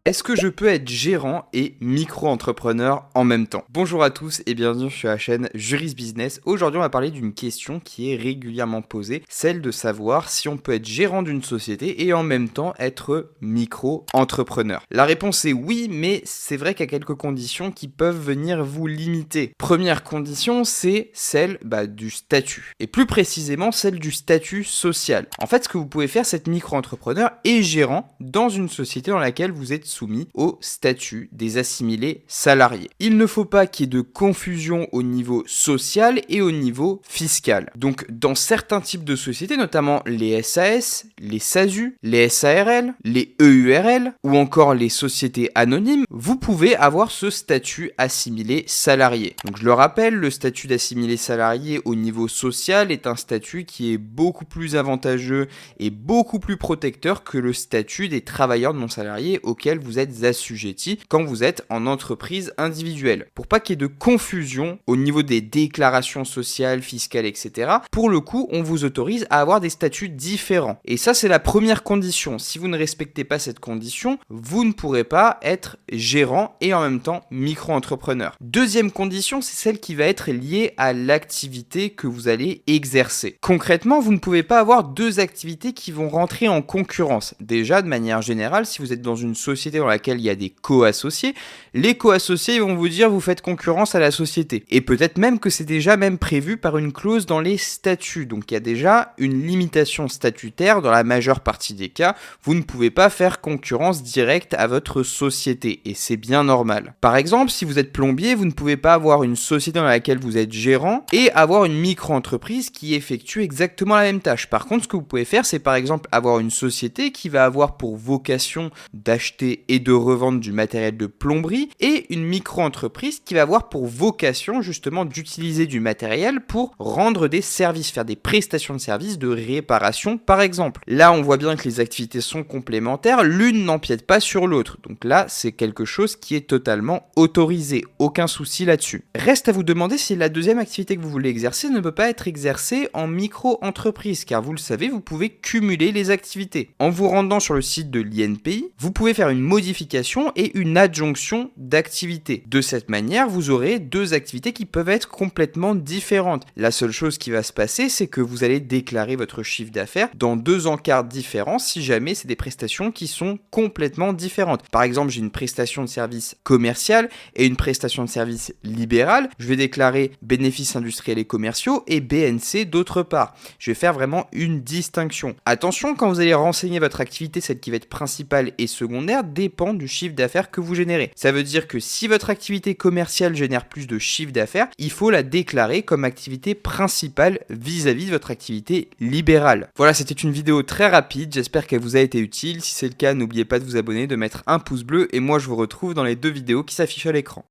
Est-ce que je peux être gérant et micro-entrepreneur en même temps? Bonjour à tous et bienvenue sur la chaîne Juris Business. Aujourd'hui, on va parler d'une question qui est régulièrement posée, celle de savoir si on peut être gérant d'une société et en même temps être micro-entrepreneur. La réponse est oui, mais c'est vrai qu'il y a quelques conditions qui peuvent venir vous limiter. Première condition, c'est celle du statut. Et plus précisément, celle du statut social. En fait, ce que vous pouvez faire, c'est être micro-entrepreneur et gérant dans une société dans laquelle vous êtes soumis au statut des assimilés salariés. Il ne faut pas qu'il y ait de confusion au niveau social et au niveau fiscal. Donc dans certains types de sociétés, notamment les SAS, les SASU, les SARL, les EURL ou encore les sociétés anonymes, vous pouvez avoir ce statut assimilé salarié. Donc je le rappelle, le statut d'assimilé salarié au niveau social est un statut qui est beaucoup plus avantageux et beaucoup plus protecteur que le statut des travailleurs non salariés auquel vous êtes assujettis quand vous êtes en entreprise individuelle. Pour pas qu'il y ait de confusion au niveau des déclarations sociales, fiscales, etc., pour le coup, on vous autorise à avoir des statuts différents. Et ça, c'est la première condition. Si vous ne respectez pas cette condition, vous ne pourrez pas être gérant et en même temps micro-entrepreneur. Deuxième condition, c'est celle qui va être liée à l'activité que vous allez exercer. Concrètement, vous ne pouvez pas avoir deux activités qui vont rentrer en concurrence. Déjà, de manière générale, si vous êtes dans une société dans laquelle il y a des co-associés, les co-associés vont vous dire vous faites concurrence à la société. Et peut-être même que c'est déjà même prévu par une clause dans les statuts. Donc il y a déjà une limitation statutaire dans la majeure partie des cas. Vous ne pouvez pas faire concurrence directe à votre société. Et c'est bien normal. Par exemple, si vous êtes plombier, vous ne pouvez pas avoir une société dans laquelle vous êtes gérant et avoir une micro-entreprise qui effectue exactement la même tâche. Par contre, ce que vous pouvez faire, c'est par exemple avoir une société qui va avoir pour vocation d'acheter et de revendre du matériel de plomberie et une micro-entreprise qui va avoir pour vocation justement d'utiliser du matériel pour rendre des services, faire des prestations de services de réparation par exemple. Là, on voit bien que les activités sont complémentaires, l'une n'empiète pas sur l'autre. Donc là, c'est quelque chose qui est totalement autorisé, aucun souci là-dessus. Reste à vous demander si la deuxième activité que vous voulez exercer ne peut pas être exercée en micro-entreprise, car vous le savez, vous pouvez cumuler les activités. En vous rendant sur le site de l'INPI, vous pouvez faire une modification et une adjonction d'activités. De cette manière, vous aurez deux activités qui peuvent être complètement différentes. La seule chose qui va se passer, c'est que vous allez déclarer votre chiffre d'affaires dans deux encarts différents si jamais c'est des prestations qui sont complètement différentes. Par exemple, j'ai une prestation de service commercial et une prestation de service libérale. Je vais déclarer bénéfices industriels et commerciaux et BNC d'autre part. Je vais faire vraiment une distinction. Attention, quand vous allez renseigner votre activité, celle qui va être principale et secondaire, dépend du chiffre d'affaires que vous générez. Ça veut dire que si votre activité commerciale génère plus de chiffre d'affaires, il faut la déclarer comme activité principale vis-à-vis de votre activité libérale. Voilà, c'était une vidéo très rapide, j'espère qu'elle vous a été utile. Si c'est le cas, n'oubliez pas de vous abonner, de mettre un pouce bleu et moi je vous retrouve dans les deux vidéos qui s'affichent à l'écran.